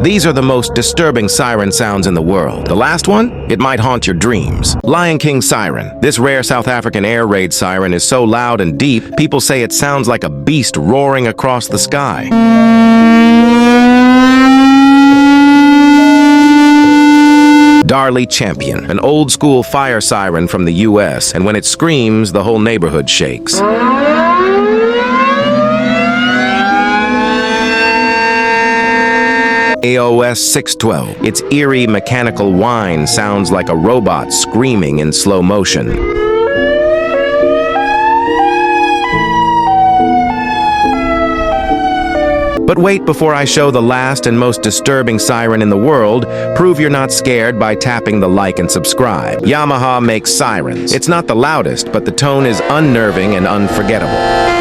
These are the most disturbing siren sounds in the world. The last one? It might haunt your dreams. Lion King siren. This rare South African air raid siren is so loud and deep, people say it sounds like a beast roaring across the sky. Darley Champion, an old-school fire siren from the US, and when it screams, the whole neighborhood shakes. AOS 612. Its eerie mechanical whine sounds like a robot screaming in slow motion. But wait, before I show the last and most disturbing siren in the world, prove you're not scared by tapping the like and subscribe. Yamaha makes sirens. It's not the loudest, but the tone is unnerving and unforgettable.